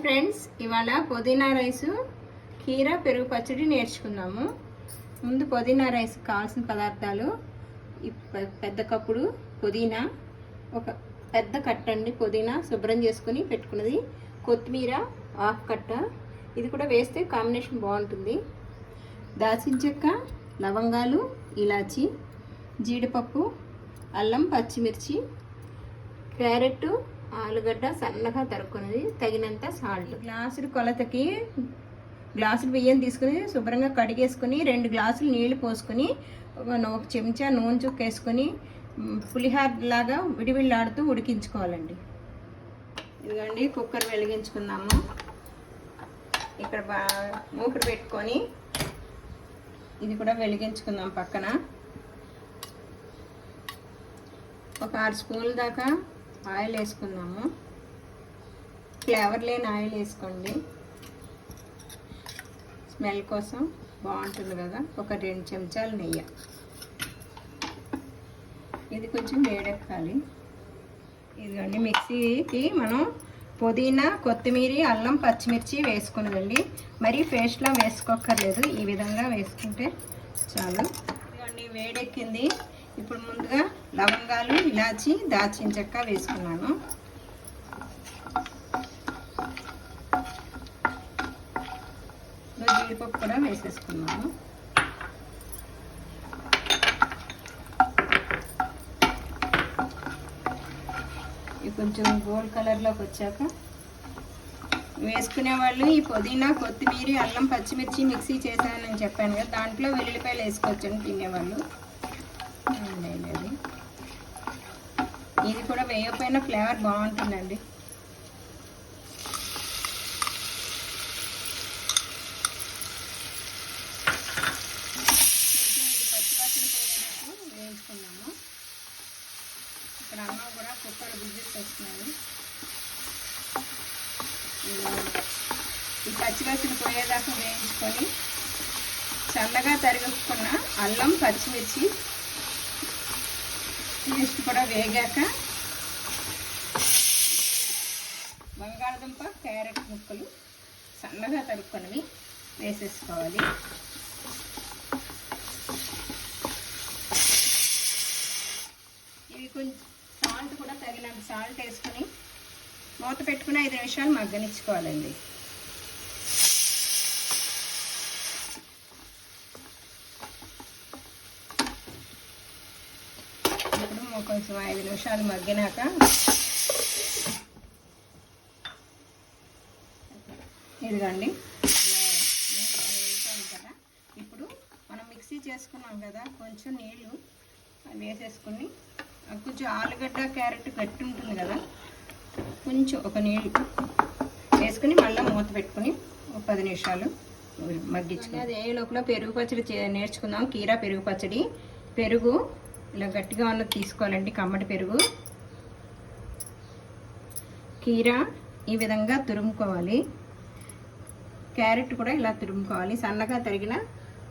Friends, ఇవాళ పుదీనా rice కీరా పెరుగు పచ్చడి నేర్చుకుందాము. ముందు పుదీనా రైస్ కావాల్సిన పదార్థాలు: పెద్ద కప్పుడు పుదీనా, ఒక పెద్ద కట్ట అండి పుదీనా శుభ్రం చేసుకుని పెట్టుకున్నది, కొత్తిమీర హాఫ్ కట్ట, ఇది కూడా వేస్తే కాంబినేషన్ బాగుంటుంది, దాల్చిన చెక్క, లవంగాలు, ఇలాచి, జీడిపప్పు, అల్లం, పచ్చిమిర్చి, క్యారెట్, ఆలుగడ్డ సన్నగా తరుక్కున్నది, తగినంత సాల్ట్. గ్లాసుడు కొలతకి గ్లాసుడు బియ్యం తీసుకుని శుభ్రంగా కడిగేసుకుని 2 గ్లాసులు నీళ్లు పోసుకొని ఒక చెంచా నూనె చుక్క వేసుకొని పులిహార లాగా విడివిళ్ళాడుతూ ఉడికించుకోవాలండి. ఇదిగోండి, కుక్కర్ వెలిగించుకుందాము. ఇక్కడ మూకుడు పెట్టుకొని ఇది కూడా వెలిగించుకుందాం. పక్కన ఒక 6 స్పూన్ల దాకా ఆయిల్ వేసుకుందాము. ఫ్లేవర్ లేని ఆయిల్ వేసుకోండి, స్మెల్ కోసం బాగుంటుంది కదా. ఒక 2 చెంచాలు నెయ్యి. ఇది కొంచెం వేడెక్కాలి. ఇదిగోండి, మిక్సీకి మనం పుదీనా, కొత్తిమీర, అల్లం, పచ్చిమిర్చి వేసుకున్నదండి. మరీ పేస్ట్లా వేసుకోక్కర్లేదు, ఈ విధంగా వేసుకుంటే చాలు. ఇదిగోండి, వేడెక్కింది. ఇప్పుడు ముందుగా లవంగాలు, ఇలాచి, దాల్చిన చెక్క వేసుకున్నాను. జీడిపప్పు కూడా వేసేసుకున్నాను. ఇది కొంచెం గోల్డ్ కలర్లోకి వచ్చాక వేసుకునే వాళ్ళు ఈ పుదీనా, కొత్తిమీర, అల్లం, పచ్చిమిర్చి మిక్సీ చేశానని చెప్పాను కదా, దాంట్లో వెల్లుల్లిపాయలు వేసుకోవచ్చని తినేవాళ్ళు. ఇది కూడా వేయకపోయినా ఫ్లేవర్ బాగుంటుందండి. పచ్చిపచ్చడి పోయేటప్పుడు వేయించుకున్నాము. ఇక్కడ అమ్మ కూడా కుక్కర్ విజిల్స్ వస్తున్నాయి. ఈ పచ్చిపచ్చడి పోయేదాకా వేయించుకొని సన్నగా తరుగుకున్న అల్లం, పచ్చిమిర్చి పేస్ట్ కూడా వేగాక బంగాళదుంప, క్యారెట్ ముక్కలు సన్నగా తరుక్కొనివి వేసేసుకోవాలి. ఇవి కొంచెం సాల్ట్ కూడా తగినంత సాల్ట్ వేసుకొని మూత పెట్టుకుని 5 నిమిషాలు మగ్గనిచ్చుకోవాలండి. కొంచెం 5 నిమిషాలు మగ్గినాక ఇదిగోండి కదా. ఇప్పుడు మనం మిక్సీ చేసుకున్నాం కదా, కొంచెం నీళ్ళు వేసేసుకుని కొంచెం ఆలుగడ్డ, క్యారెట్ గట్టి ఉంటుంది కదా, కొంచెం ఒక నీళ్ళు వేసుకుని మళ్ళీ మూత పెట్టుకుని ఒక 10 నిమిషాలు మగ్గించుకుని అది ఏ లోపల పెరుగు పచ్చడి నేర్చుకుందాం. కీరా పెరుగు పచ్చడి. పెరుగు ఇలా గట్టిగా ఉన్నది తీసుకోవాలండి, కమ్మటి పెరుగు. కీరా ఈ విధంగా తురుముకోవాలి. క్యారెట్ కూడా ఇలా తురుముకోవాలి. సన్నగా తరిగిన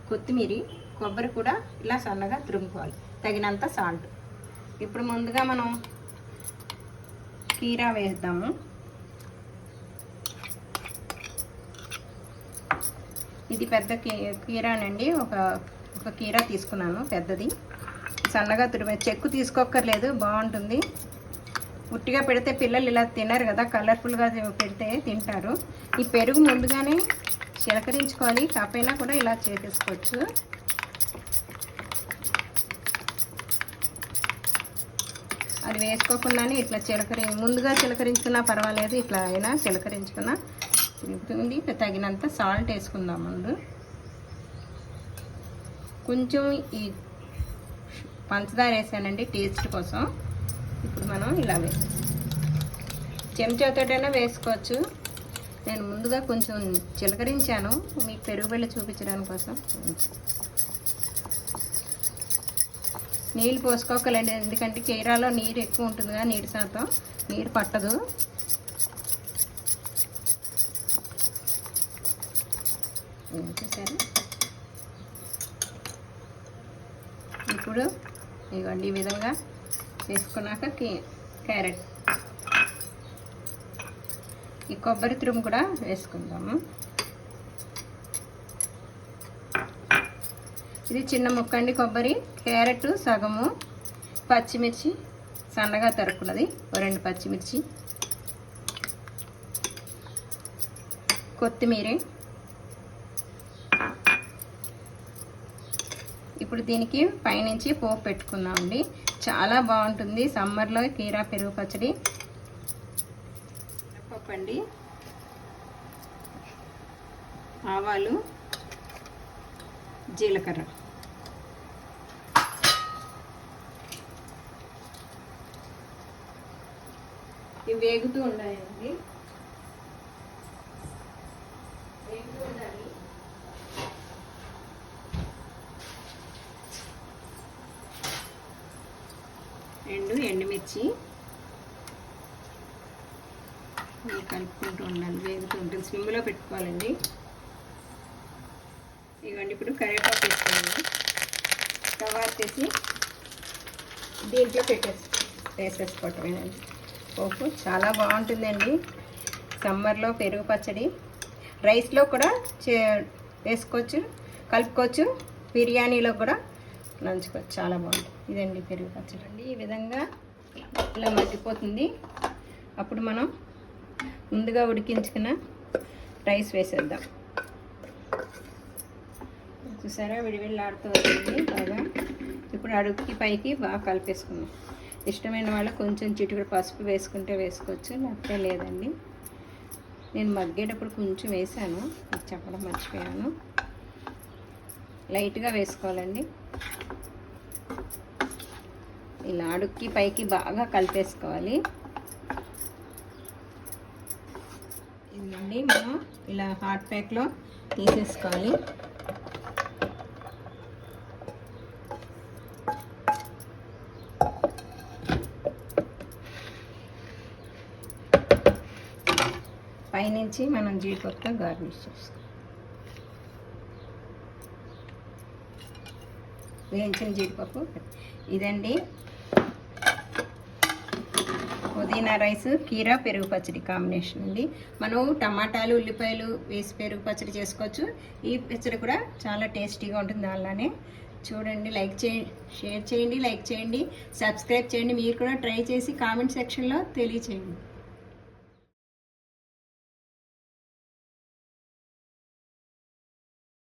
కొత్తిమీర, కొబ్బరి కూడా ఇలా సన్నగా తురుముకోవాలి. తగినంత సాల్ట్. ఇప్పుడు ముందుగా మనం కీరా వేద్దాము. ఇది పెద్ద కీరానండి. ఒక కీరా తీసుకున్నాను, పెద్దది. సన్నగా తురిమే, చెక్కు తీసుకోక్కర్లేదు, బాగుంటుంది. ఉట్టిగా పెడితే పిల్లలు ఇలా తినరు కదా, కలర్ఫుల్గా పెడితే తింటారు. ఈ పెరుగు ముందుగానే చిలకరించుకోవాలి, కాకపోయినా కూడా ఇలా చేసేసుకోవచ్చు. అది వేసుకోకుండానే ఇట్లా ముందుగా చిలకరించుకున్నా పర్వాలేదు, ఇట్లా అయినా చిలకరించుకున్నా తింటుంది. తగినంత సాల్ట్ వేసుకుందాం. ముందు కొంచెం ఈ పంచదార వేసానండి టేస్ట్ కోసం. ఇప్పుడు మనం ఇలా చెంచాతోటైనా వేసుకోవచ్చు. నేను ముందుగా కొంచెం చిలకరించాను మీకు పెరుగు బిళ్ళ చూపించడానికి కోసం. నీళ్ళు పోసుకోకలండి, ఎందుకంటే కీరాలో నీరు ఎక్కువ ఉంటుంది కదా, నీరు శాతం నీరు పట్టదు. సరే, ఇప్పుడు ఇవ్వండి ఈ విధంగా వేసుకున్నాక క్యారెట్ ఈ కొబ్బరి తురుము కూడా వేసుకుందాము. ఇది చిన్న ముక్క అండి కొబ్బరి, క్యారెట్ సగము, పచ్చిమిర్చి సన్నగా తరుక్కున్నది 2 పచ్చిమిర్చి, కొత్తిమీర. ఇప్పుడు దీనికి పైనుంచి పోపు పెట్టుకుందామండి. చాలా బాగుంటుంది సమ్మర్లో కీరా పెరుగు పచ్చడి. పప్పు అండి, ఆవాలు, జీలకర్ర, ఇవి వేగుతూ ఉండాలండి. వేగుతూ ఉండాలి. ఎండుమిర్చి కలుపుకుంటూ ఉండాలి, వేగుతూ ఉంటుంది. స్విమ్లో పెట్టుకోవాలండి. ఇవ్వండి ఇప్పుడు కరివేపాకు వేసుకోవాలి. కవర్ చేసి దీంట్లో వేసేసుకోవటమేనండి. పోపు చాలా బాగుంటుందండి సమ్మర్లో పెరుగు పచ్చడి. రైస్లో కూడా వేసుకోవచ్చు, కలుపుకోవచ్చు, బిర్యానీలో కూడా నంచుకోవచ్చు. చాలా బాగుంటుంది. ఇదండి పెరుగు పచ్చడి అండి. ఈ విధంగా ఇలా మగ్గిపోతుంది. అప్పుడు మనం ముందుగా ఉడికించుకున్న రైస్ వేసేద్దాం. చూసారా విడివిళ్ళాడుతూ వచ్చింది బాగా. ఇప్పుడు అడుగుకి పైకి బాగా కలిపేసుకున్నాం. ఇష్టమైన వాళ్ళు కొంచెం చిటికెడు పసుపు వేసుకుంటే వేసుకోవచ్చు, లేకపోతే లేదండి. నేను మగ్గేటప్పుడు కొంచెం వేసాను, చెప్పడం మర్చిపోయాను. లైట్గా వేసుకోవాలండి. ఇలా అడుక్కి పైకి బాగా కలిపేసుకోవాలి. ఇదండి మనం ఇలా హాట్ ప్యాక్లో తీసేసుకోవాలి. పైనుంచి మనం జీడిపప్పుతో గార్నిష్ చేసుకోవాలి. వేయించిన జీడిపప్పు. ఇదండి పుదీనా రైస్ కీరా పెరుగు పచ్చడి కాంబినేషన్ అండి. మనం టమాటాలు ఉల్లిపాయలు వేసి పెరుగు పచ్చడి చేసుకోవచ్చు. ఈ పచ్చడి కూడా చాలా టేస్టీగా ఉంటుంది. దానిలానే చూడండి. షేర్ చేయండి, లైక్ చేయండి, సబ్స్క్రైబ్ చేయండి. మీరు కూడా ట్రై చేసి కామెంట్ సెక్షన్లో తెలియచేయండి.